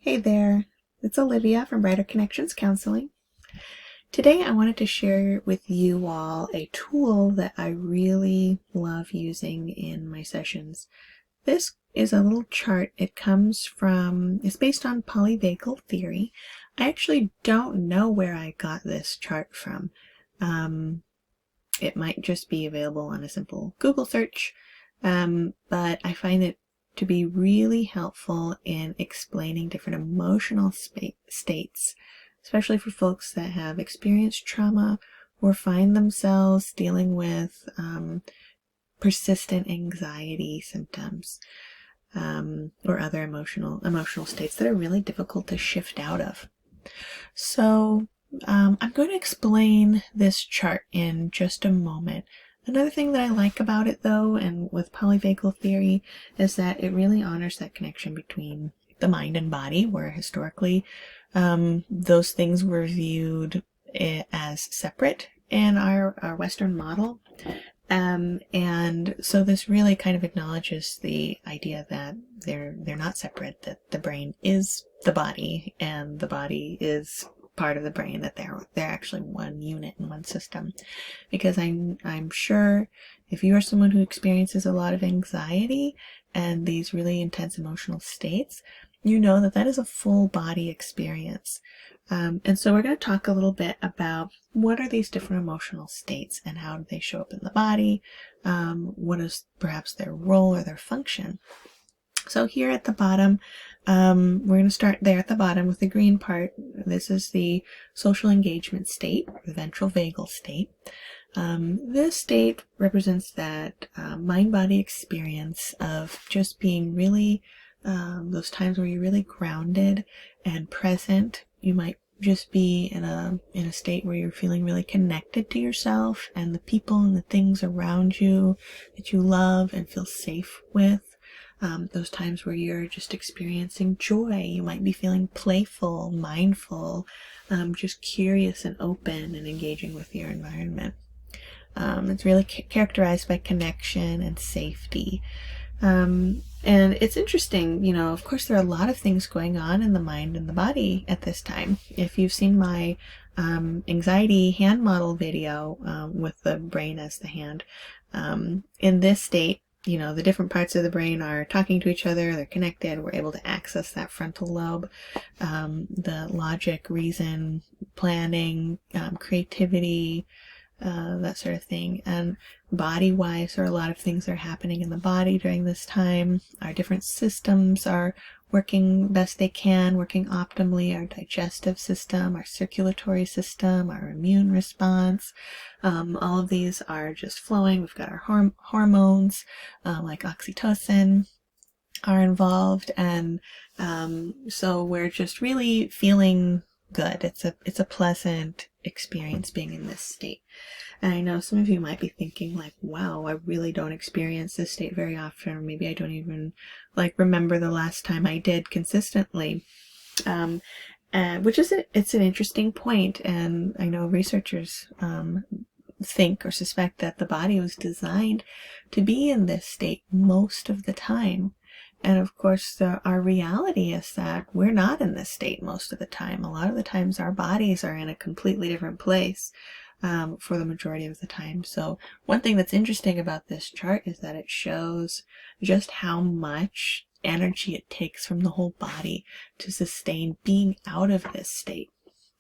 Hey there, it's Olivia from Brighter Connections Counseling. Today I wanted to share with you all a tool that I really love using in my sessions. This is a little chart. It's based on polyvagal theory. I actually don't know where I got this chart from. It might just be available on a simple Google search, but I find it to be really helpful in explaining different emotional states, especially for folks that have experienced trauma or find themselves dealing with persistent anxiety symptoms, or other emotional states that are really difficult to shift out of. So I'm going to explain this chart in just a moment. Another thing that I like about it, though, and with polyvagal theory, is that it really honors that connection between the mind and body, where historically those things were viewed as separate in our Western model. And so this really kind of acknowledges the idea that they're not separate, that the brain is the body and the body is part of the brain, that they're actually one unit and one system. Because I'm sure if you are someone who experiences a lot of anxiety and these really intense emotional states, you know that is a full body experience. And so we're going to talk a little bit about what are these different emotional states and how do they show up in the body? What is perhaps their role or their function? So here at the bottom, we're going to start there at the bottom with the green part. This is the social engagement state, or the ventral vagal state. This state represents that mind-body experience of just being really, those times where you're really grounded and present. You might just be in a state where you're feeling really connected to yourself and the people and the things around you that you love and feel safe with. Those times where you're just experiencing joy. You might be feeling playful, mindful, just curious and open and engaging with your environment. It's really characterized by connection and safety. And it's interesting, of course there are a lot of things going on in the mind and the body at this time. If you've seen my anxiety hand model video with the brain as the hand, in this state, the different parts of the brain are talking to each other, they're connected, we're able to access that frontal lobe, the logic, reason, planning, creativity, that sort of thing. And body-wise, there are a lot of things that are happening in the body during this time. Our different systems are working best they can, working optimally. Our digestive system, our circulatory system, our immune response, all of these are just flowing. We've got our hormones, like oxytocin, are involved, and so we're just really feeling good. It's a pleasant experience being in this state. And I know some of you might be thinking like, wow, I really don't experience this state very often, or maybe I don't even remember the last time I did consistently. Which is it's an interesting point, and I know researchers think or suspect that the body was designed to be in this state most of the time. And of course, our reality is that we're not in this state most of the time. A lot of the times our bodies are in a completely different place for the majority of the time. So one thing that's interesting about this chart is that it shows just how much energy it takes from the whole body to sustain being out of this state.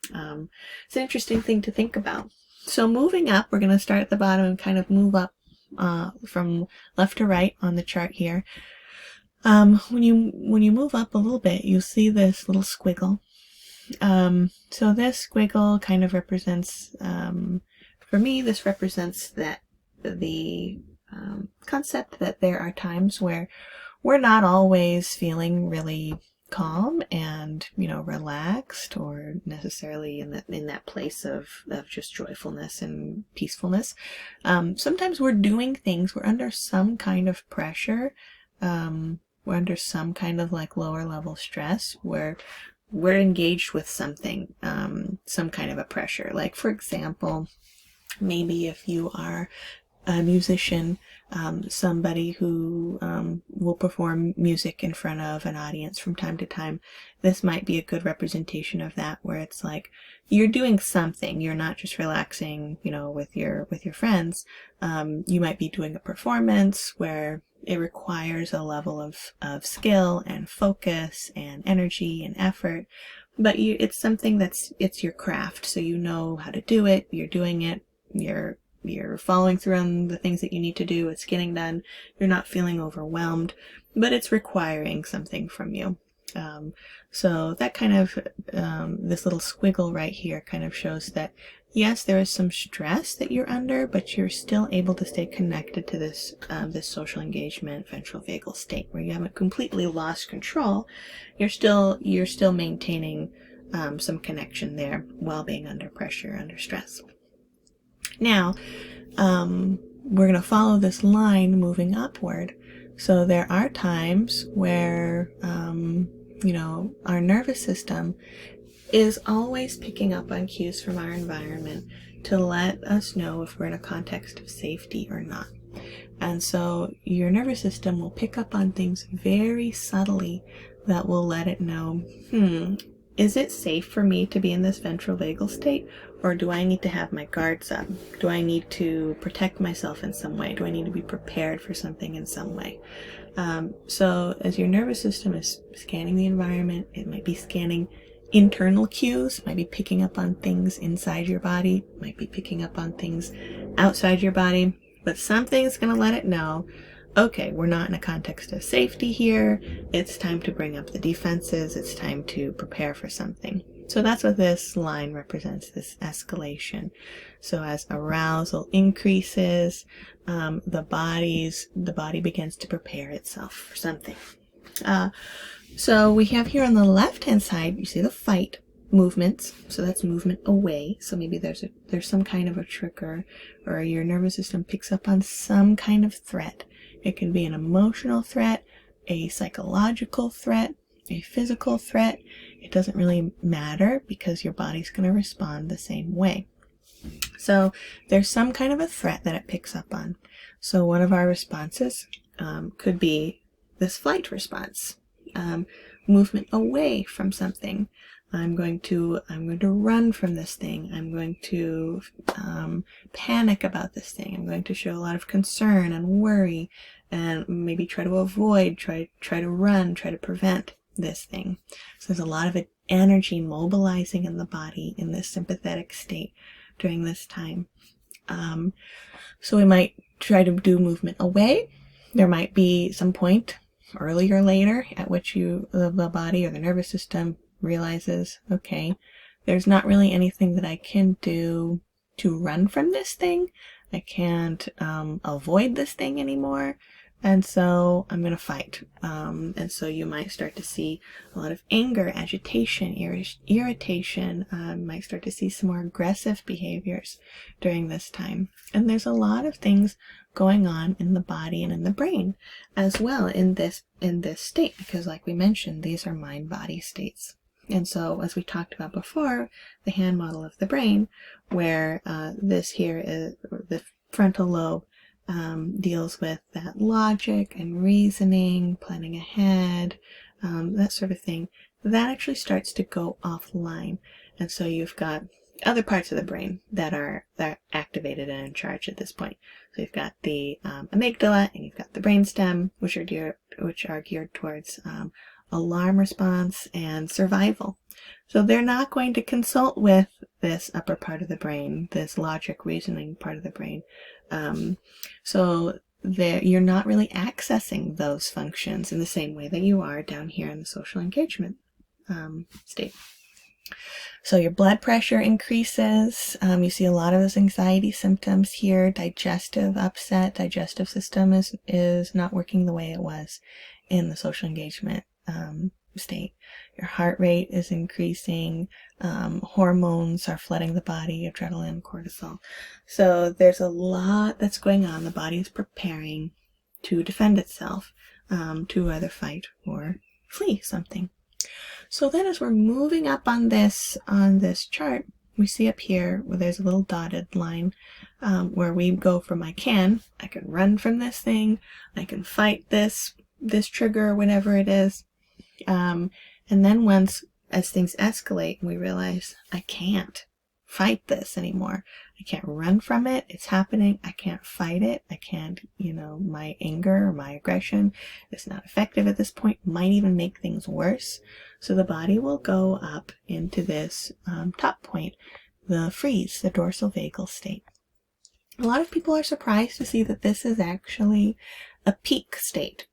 It's an interesting thing to think about. So moving up, we're going to start at the bottom and kind of move up from left to right on the chart here. When you move up a little bit, you'll see this little squiggle. So this squiggle kind of represents, for me, this represents that the concept that there are times where we're not always feeling really calm and relaxed, or necessarily in that place of just joyfulness and peacefulness. Sometimes we're doing things, we're under some kind of pressure, we're under some kind of lower level stress where we're engaged with something, some kind of a pressure. Like, for example, maybe if you are a musician, somebody who will perform music in front of an audience from time to time. This might be a good representation of that, where it's like you're doing something. You're not just relaxing, with your friends. You might be doing a performance where it requires a level of skill and focus and energy and effort. But it's something it's your craft, so you know how to do it. You're doing it. You're following through on the things that you need to do. It's getting done. You're not feeling overwhelmed, but it's requiring something from you. So that kind of, this little squiggle right here kind of shows that, yes, there is some stress that you're under, but you're still able to stay connected to this social engagement ventral vagal state where you haven't completely lost control. You're still maintaining some connection there while being under pressure, under stress. Now, we're going to follow this line moving upward. So there are times where, our nervous system is always picking up on cues from our environment to let us know if we're in a context of safety or not. And so your nervous system will pick up on things very subtly that will let it know, is it safe for me to be in this ventral vagal state? Or do I need to have my guards up? Do I need to protect myself in some way? Do I need to be prepared for something in some way? So as your nervous system is scanning the environment, it might be scanning internal cues, might be picking up on things inside your body, might be picking up on things outside your body, but something's going to let it know, okay, we're not in a context of safety here. It's time to bring up the defenses. It's time to prepare for something. So that's what this line represents, this escalation. So as arousal increases, the body begins to prepare itself for something. So we have here on the left-hand side, you see the fight movements. So that's movement away. So maybe there's some kind of a trigger, or your nervous system picks up on some kind of threat. It can be an emotional threat, a psychological threat, a physical threat. It doesn't really matter because your body's going to respond the same way. So there's some kind of a threat that it picks up on. So one of our responses could be this flight response, movement away from something. I'm going to run from this thing. I'm going to panic about this thing. I'm going to show a lot of concern and worry, and maybe try to avoid, try to run, try to prevent this thing. So there's a lot of energy mobilizing in the body in this sympathetic state during this time. So we might try to do movement away. There might be some point earlier or later at which the body or the nervous system realizes, okay, there's not really anything that I can do to run from this thing. I can't avoid this thing anymore. And so I'm going to fight. And so you might start to see a lot of anger, agitation, irritation. Might start to see some more aggressive behaviors during this time. And there's a lot of things going on in the body and in the brain as well in this state, because like we mentioned, these are mind-body states. And so, as we talked about before, the hand model of the brain, where this here is the frontal lobe, deals with that logic and reasoning, planning ahead, that sort of thing, that actually starts to go offline. And so you've got other parts of the brain that are activated and in charge at this point. So you've got the amygdala, and you've got the brainstem, which are geared towards alarm response and survival. So they're not going to consult with this upper part of the brain, this logic reasoning part of the brain. So you're not really accessing those functions in the same way that you are down here in the social engagement state. So your blood pressure increases. You see a lot of those anxiety symptoms here. Digestive upset. Digestive system is not working the way it was in the social engagement state. Your heart rate is increasing. Hormones are flooding the body, adrenaline, cortisol. So there's a lot that's going on. The body is preparing to defend itself, to either fight or flee something. So then as we're moving up on this chart, we see up here where there's a little dotted line. where we go from I can run from this thing, I can fight this trigger, whatever it is. And then as things escalate, we realize I can't fight this anymore. I can't run from it. It's happening. I can't fight it. I can't, my anger or my aggression is not effective at this point, might even make things worse. So the body will go up into this top point, the freeze, the dorsal vagal state. A lot of people are surprised to see that this is actually a peak state,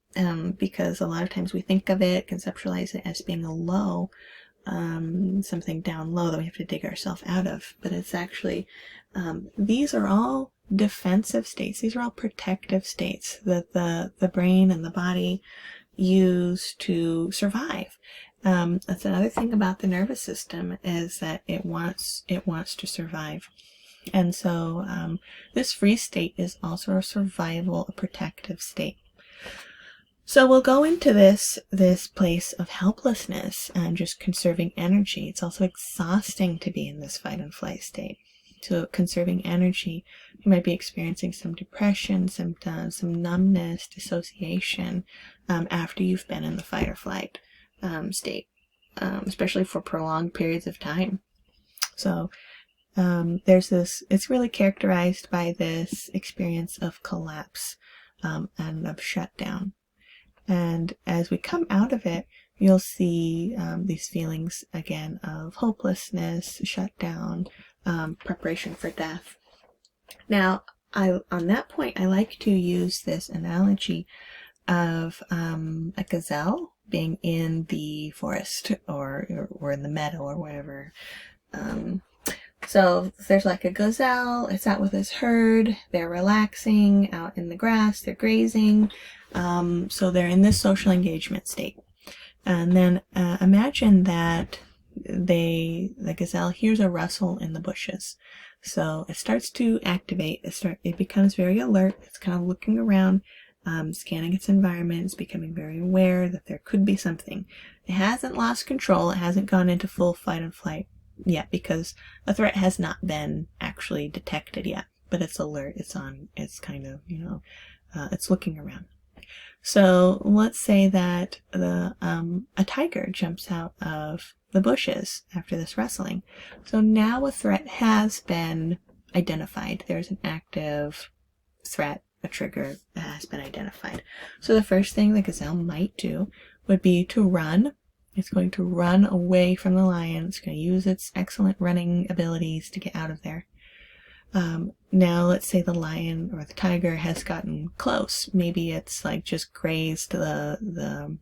because a lot of times we think of it, conceptualize it as being a low, something down low that we have to dig ourselves out of. But it's actually, these are all defensive states. These are all protective states that the brain and the body use to survive. That's another thing about the nervous system, is that it wants to survive. And so this freeze state is also a survival, a protective state. So we'll go into this place of helplessness and just conserving energy. It's also exhausting to be in this fight and flight state. So conserving energy, you might be experiencing some depression, symptoms, some numbness, dissociation after you've been in the fight or flight state, especially for prolonged periods of time. So there's this, it's really characterized by this experience of collapse and of shutdown. And as we come out of it, you'll see these feelings again of hopelessness, shutdown, preparation for death. Now, on that point, I like to use this analogy of a gazelle being in the forest or in the meadow or wherever. So there's like a gazelle, it's out with his herd, they're relaxing out in the grass, they're grazing. So they're in this social engagement state. And then imagine that the gazelle hears a rustle in the bushes. So it starts to activate, it becomes very alert, it's kind of looking around, scanning its environment, it's becoming very aware that there could be something. It hasn't lost control, it hasn't gone into full fight and flight yet, because a threat has not been actually detected yet, but it's alert, it's kind of, it's looking around. So let's say that a tiger jumps out of the bushes after this wrestling. So now a threat has been identified. There's an active threat, a trigger that has been identified. So the first thing the gazelle might do would be to run. It's going to run away from the lion. It's going to use its excellent running abilities to get out of there. Now let's say the lion or the tiger has gotten close. Maybe it's like just grazed the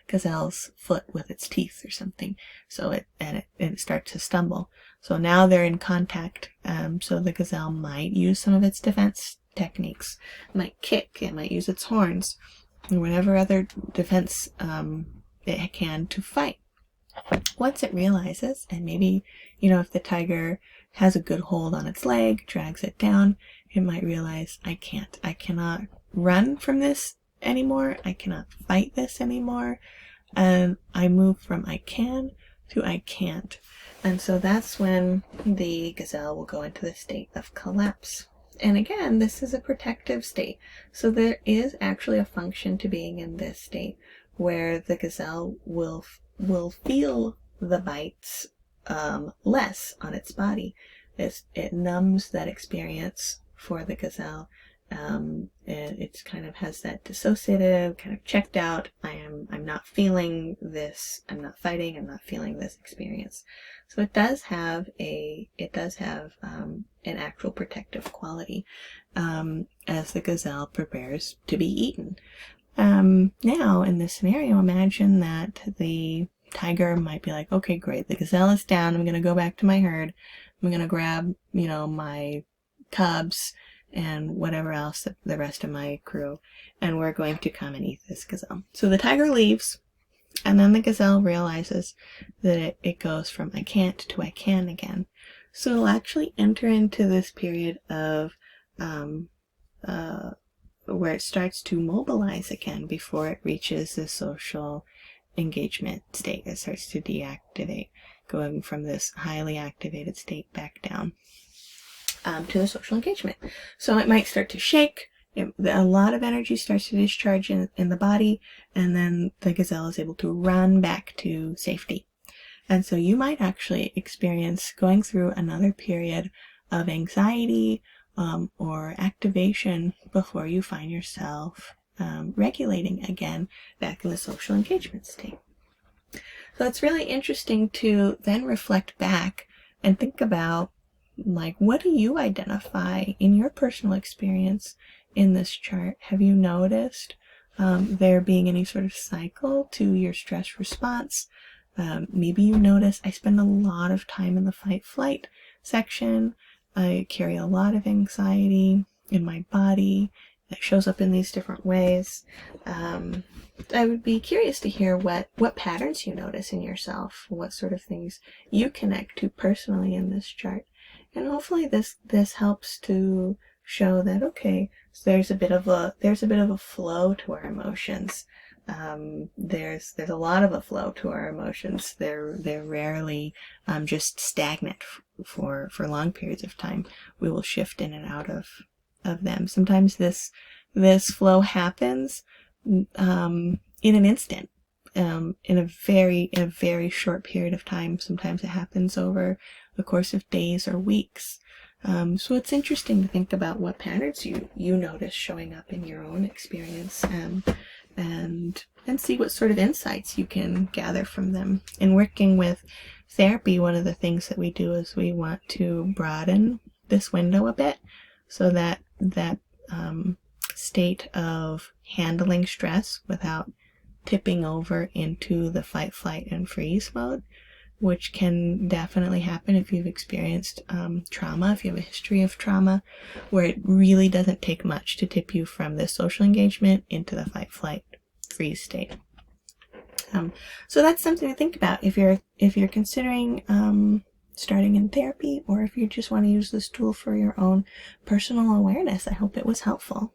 gazelle's foot with its teeth or something. So it starts to stumble. So now they're in contact. So the gazelle might use some of its defense techniques. It might kick. It might use its horns, or whatever other defense it can to fight. Once it realizes, and maybe, if the tiger has a good hold on its leg, drags it down, it might realize, I cannot run from this anymore, I cannot fight this anymore, and I move from I can to I can't. And so that's when the gazelle will go into the state of collapse. And again, this is a protective state. So there is actually a function to being in this state, where the gazelle will feel the bites less on its body. It numbs that experience for the gazelle. It kind of has that dissociative, kind of checked out. I'm not feeling this. I'm not fighting. I'm not feeling this experience. So it does have an actual protective quality as the gazelle prepares to be eaten. Now in this scenario, imagine that the tiger might be like, okay, great, the gazelle is down, I'm going to go back to my herd, I'm going to grab, my cubs and whatever else, the rest of my crew, and we're going to come and eat this gazelle. So the tiger leaves, and then the gazelle realizes that it goes from I can't to I can again. So it'll actually enter into this period of where it starts to mobilize again before it reaches the social engagement state. It starts to deactivate, going from this highly activated state back down. to the social engagement. So it might start to shake. A lot of energy starts to discharge in the body, and then the gazelle is able to run back to safety. And so you might actually experience going through another period of anxiety or activation before you find yourself regulating again back in the social engagement state. So it's really interesting to then reflect back and think about, like, what do you identify in your personal experience in this chart? Have you noticed there being any sort of cycle to your stress response? Maybe you notice I spend a lot of time in the fight-flight section. I carry a lot of anxiety in my body that shows up in these different ways. I would be curious to hear what patterns you notice in yourself, what sort of things you connect to personally in this chart. And hopefully this helps to show that, okay, so there's a bit of a flow to our emotions. There's a lot of a flow to our emotions. They're rarely just stagnant for long periods of time. We will shift in and out of them. Sometimes this flow happens in an instant, in a very short period of time. Sometimes it happens over the course of days or weeks. So it's interesting to think about what patterns you notice showing up in your own experience, and see what sort of insights you can gather from them. In working with therapy, one of the things that we do is we want to broaden this window a bit, so that state of handling stress without tipping over into the fight, flight, and freeze mode, which can definitely happen if you've experienced trauma, if you have a history of trauma, where it really doesn't take much to tip you from this social engagement into the fight, flight, freeze state. So that's something to think about if you're considering starting in therapy, or if you just want to use this tool for your own personal awareness. I hope it was helpful.